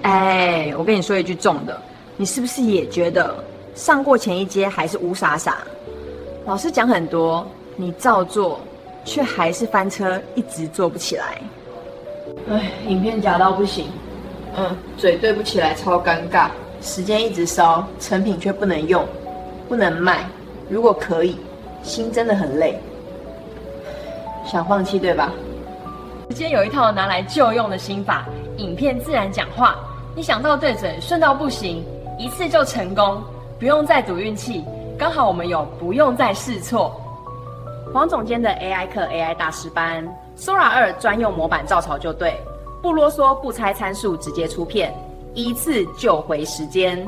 哎，我跟你说一句重的，你是不是也觉得上过前一阶还是乌傻傻？老师讲很多，你照做，却还是翻车，一直做不起来。哎，影片假到不行，嘴对不起来超尴尬，时间一直烧，成品却不能用，不能卖。如果可以，心真的很累，想放弃对吧？直接有一套拿来就用的心法，影片自然讲话，你想到对准，顺到不行，一次就成功，不用再赌运气。刚好我们有不用再试错。黄总监的 AI 课 AI 大师班 ，Sora 2专用模板照抄就对，不啰嗦不猜参数，直接出片，一次就回时间。